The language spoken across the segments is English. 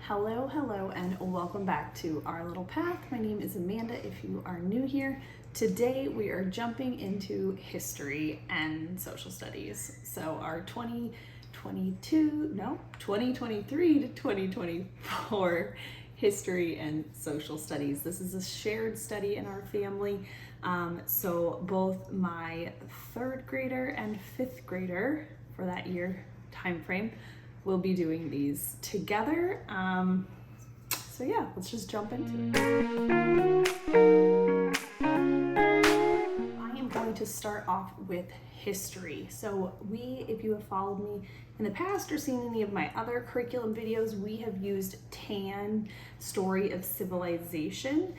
Hello, and welcome back to Our Little Path. My name is Amanda if you are new here. Today we are jumping into history and social studies. So our 2023 to 2024 history and social studies. This is a shared study in our family. So both my third grader and fifth grader for that year time frame will be doing these together. So yeah, let's just jump into it. I am going to start off with history. So if you have followed me in the past or seen any of my other curriculum videos, we have used TAN, Story of Civilization.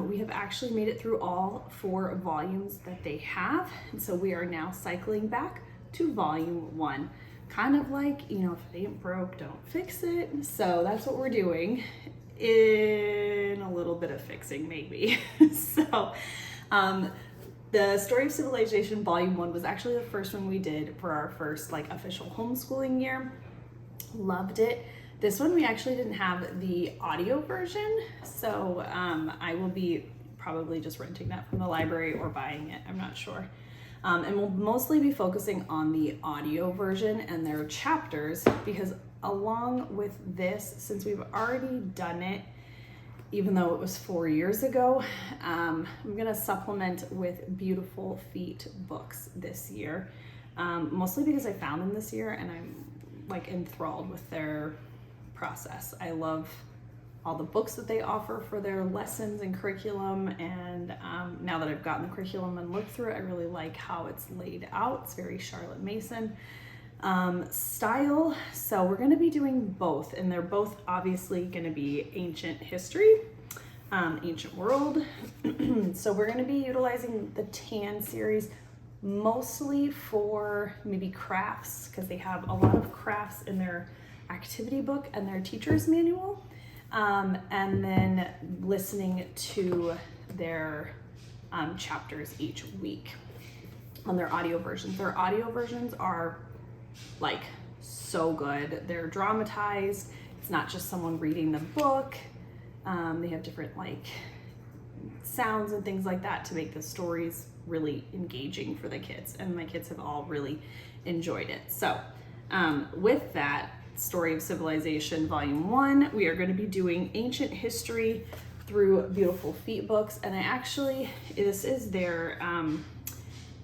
We have actually made it through all 4 volumes that they have. And so we are now cycling back to volume 1. Kind of like, if it ain't broke, don't fix it. So that's what we're doing, in a little bit of fixing maybe. So the Story of Civilization Volume 1 was actually the first one we did for our first official homeschooling year. Loved it. This one we actually didn't have the audio version, so I will be probably just renting that from the library or buying it, I'm not sure. And we'll mostly be focusing on the audio version and their chapters, because along with this, since we've already done it, even though it was 4 years ago, I'm gonna supplement with Beautiful Feet books this year, mostly because I found them this year and I'm enthralled with their process. I love all the books that they offer for their lessons and curriculum, and now that I've gotten the curriculum and looked through it, I really like how it's laid out. It's very Charlotte Mason style. So we're going to be doing both, and they're both obviously going to be ancient history, ancient world. So we're going to be utilizing the TAN series mostly for maybe crafts, because they have a lot of crafts in their activity book and their teacher's manual. And then listening to their chapters each week on their audio versions. Their audio versions are so good. They're dramatized. It's not just someone reading the book. They have different sounds and things like that to make the stories really engaging for the kids. And my kids have all really enjoyed it. So with that, Story of Civilization Volume 1, we are going to be doing ancient history through Beautiful Feet books, and this is their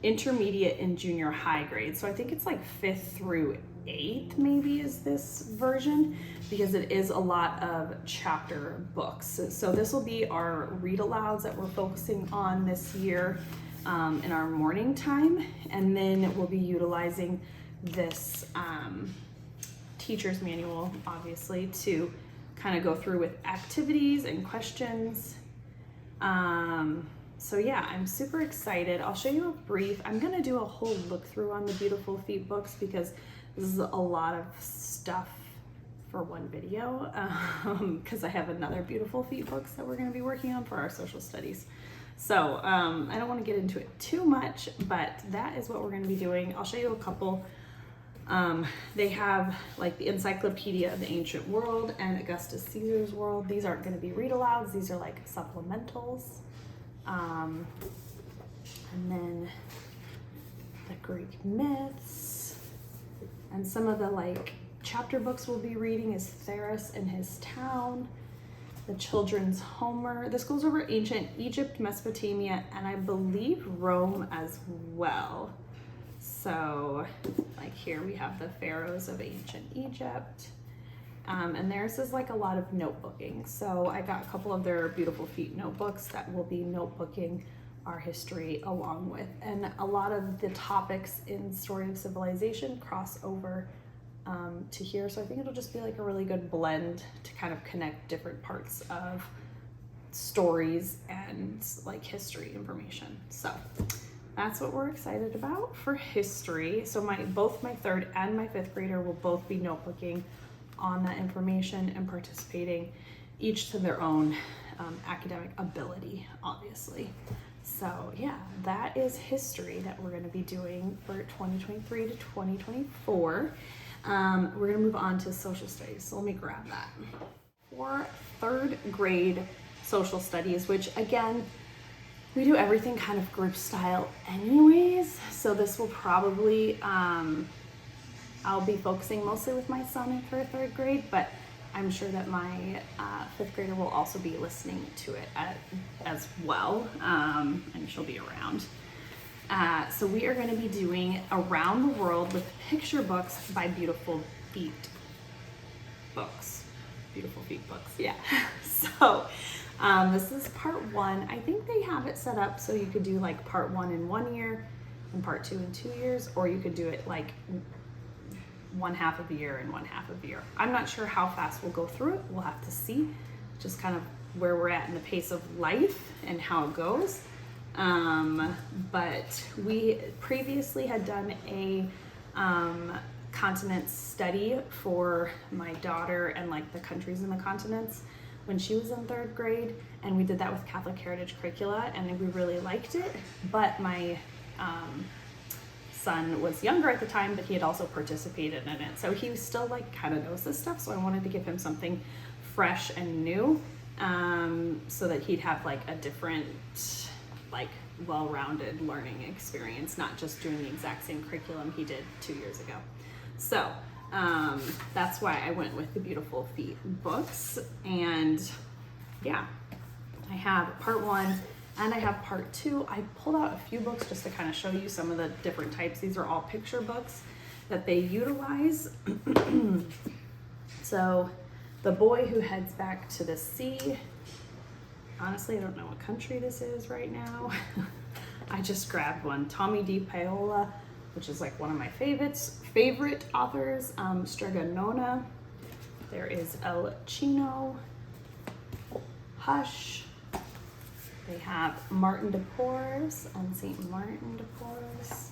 intermediate and junior high grade, so I think it's 5th through 8th maybe is this version, because it is a lot of chapter books. So this will be our read-alouds that we're focusing on this year in our morning time, and then we'll be utilizing this teacher's manual, obviously, to kind of go through with activities and questions. So yeah, I'm super excited. I'll show you a brief. I'm gonna do a whole look through on the Beautiful Feet books, because this is a lot of stuff for one video, because I have another Beautiful Feet books that we're gonna be working on for our social studies. So I don't want to get into it too much, but that is what we're gonna be doing. I'll show you a couple. They have the Encyclopedia of the Ancient World and Augustus Caesar's World. These aren't going to be read-alouds. These are supplementals. And then the Greek myths. And some of the chapter books we'll be reading is Tharis and His Town, the Children's Homer. This goes over ancient Egypt, Mesopotamia, and I believe Rome as well. So here we have the pharaohs of ancient Egypt, and theirs is a lot of notebooking. So I got a couple of their Beautiful Feet notebooks that will be notebooking our history along with, and a lot of the topics in Story of Civilization cross over to here. So I think it'll just be a really good blend to kind of connect different parts of stories and history information. So that's what we're excited about for history. So both my 3rd and my 5th grader will both be notebooking on that information and participating, each to their own academic ability, obviously. So yeah, that is history that we're going to be doing for 2023 to 2024. We're going to move on to social studies. So let me grab that. for third grade social studies, which again, we do everything kind of group style anyways. So this will probably, I'll be focusing mostly with my son for third grade, but I'm sure that my fifth grader will also be listening to it as well, and she'll be around. So we are going to be doing Around the World with Picture Books by Beautiful Feet Books. Beautiful Feet Books, yeah. So this is part 1. I think they have it set up so you could do like part 1 in 1 year and part 2 in 2 years, or you could do it like 1/2 of a year and 1/2 of a year. I'm not sure how fast we'll go through it. We'll have to see just kind of where we're at in the pace of life and how it goes. But we previously had done a continent study for my daughter and like the countries in the continents when she was in third grade, and we did that with Catholic Heritage curricula, and we really liked it. But my son was younger at the time, but he had also participated in it, so he still like kind of knows this stuff. So I wanted to give him something fresh and new, so that he'd have like a different, like well-rounded learning experience, not just doing the exact same curriculum he did 2 years ago. So that's why I went with the Beautiful Feet books. And yeah, I have part 1 and I have part 2. I pulled out a few books just to kind of show you some of the different types. These are all picture books that they utilize. So The Boy Who Heads Back to the Sea. Honestly, I don't know what country this is right now. I just grabbed one. Tommy D. Paola, which is like one of my favorite authors. Strega Nona. There is El Chino. Hush. They have Martin de Porres and St. Martin de Porres.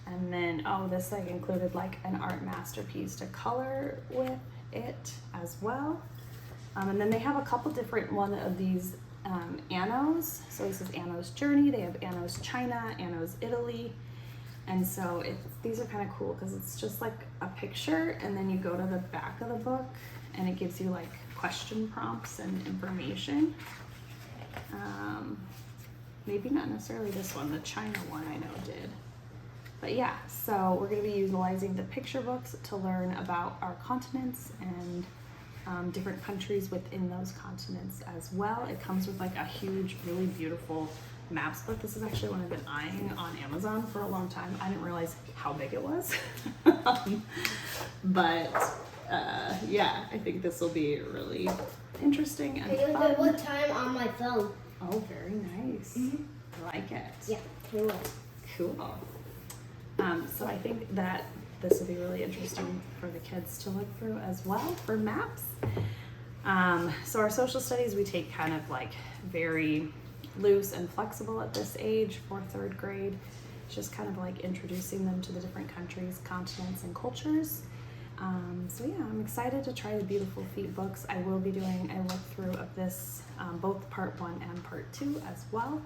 And then, oh, this like included like an art masterpiece to color with it as well. And then they have a couple different one of these Annos. So this is Anno's Journey. They have Anno's China, Anno's Italy. And so these are kind of cool because it's just like a picture, and then you go to the back of the book and it gives you like question prompts and information. Maybe not necessarily this one, the China one I know did. But yeah, so we're going to be utilizing the picture books to learn about our continents and different countries within those continents as well. It comes with like a huge, really beautiful maps book. This is actually one I've been eyeing on Amazon for a long time. I didn't realize how big it was. But yeah, I think this will be really interesting and fun. I one time on my phone. Oh, very nice. Mm-hmm. I like it. Yeah, cool. Cool. So I think that this will be really interesting for the kids to look through as well for maps. So our social studies, we take kind of like very loose and flexible at this age for third grade. It's just kind of like introducing them to the different countries, continents, and cultures. So yeah, I'm excited to try the Beautiful Feet books. I will be doing a look through of this, both part 1 and part 2 as well,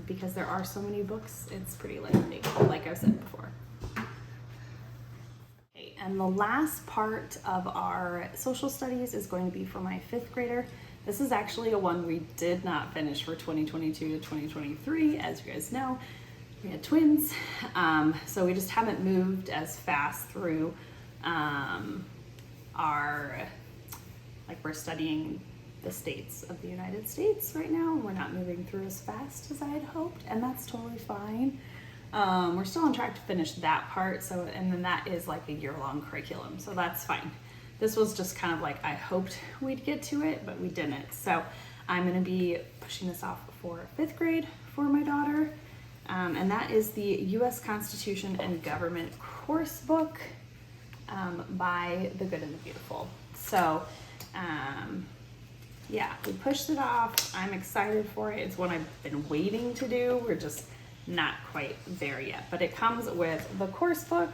because there are so many books, it's pretty lengthy, like I said before. Okay, and the last part of our social studies is going to be for my 5th grader. This is actually a one we did not finish for 2022 to 2023, as you guys know. We had twins, so we just haven't moved as fast through we're studying the states of the United States right now. We're not moving through as fast as I had hoped, and that's totally fine. We're still on track to finish that part, and then that is like a year-long curriculum, so that's fine. This was just kind of like I hoped we'd get to it, but we didn't. So I'm going to be pushing this off for 5th grade for my daughter, and that is the U.S. Constitution and Government course book by The Good and the Beautiful. So yeah, we pushed it off. I'm excited for it. It's one I've been waiting to do. We're just not quite there yet, but it comes with the course book.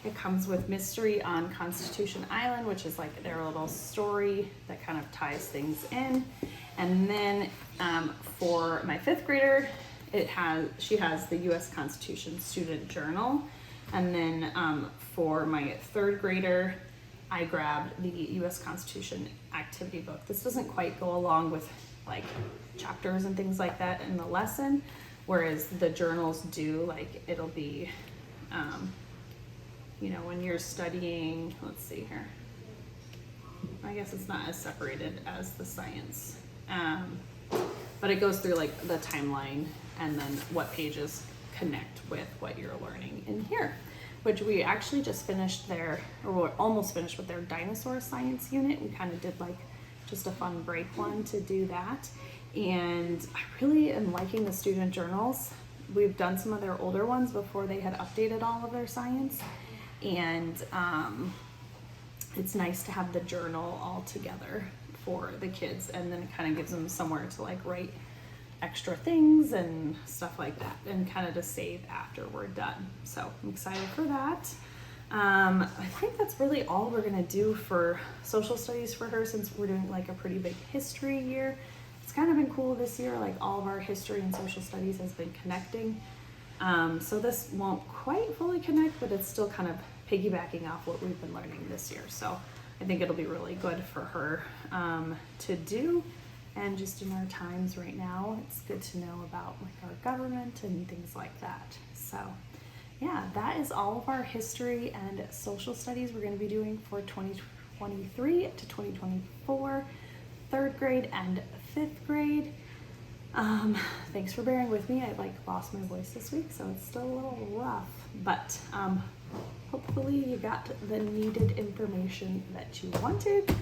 It comes with Mystery on Constitution Island, which is like their little story that kind of ties things in. And then for my 5th grader, she has the U.S. Constitution Student Journal. And then for my 3rd grader, I grabbed the U.S. Constitution activity book. This doesn't quite go along with like chapters and things like that in the lesson, whereas the journals do. Like it'll be, you know, when you're studying, let's see here. I guess it's not as separated as the science, but it goes through like the timeline and then what pages connect with what you're learning in here, which we actually just finished there, or we're almost finished with their dinosaur science unit. We kind of did like just a fun break one to do that. And I really am liking the student journals. We've done some of their older ones before they had updated all of their science. And it's nice to have the journal all together for the kids, and then it kind of gives them somewhere to like write extra things and stuff like that, and kind of to save after we're done. So I'm excited for that. I think that's really all we're gonna do for social studies for her, since we're doing like a pretty big history year. It's kind of been cool this year, like all of our history and social studies has been connecting. So this won't quite fully connect, but it's still kind of piggybacking off what we've been learning this year. So I think it'll be really good for her to do. And just in our times right now, it's good to know about like our government and things like that. So yeah, that is all of our history and social studies we're going to be doing for 2023 to 2024, 3rd grade and 5th grade. Thanks for bearing with me. I like lost my voice this week, so it's still a little rough, but hopefully you got the needed information that you wanted.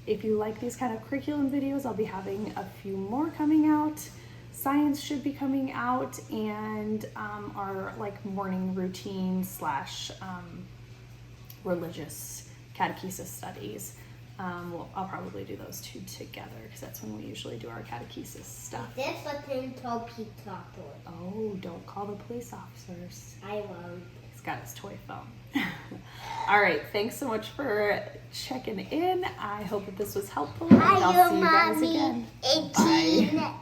If you like these kind of curriculum videos, I'll be having a few more coming out. Science should be coming out, and our like morning routine / religious catechesis studies. I'll probably do those two together because that's when we usually do our catechesis stuff. That's what they told Peter. Oh, don't call the police officers. I won't. He's got his toy phone. All right, thanks so much for checking in. I hope that this was helpful. And I'll see you guys again. Bye.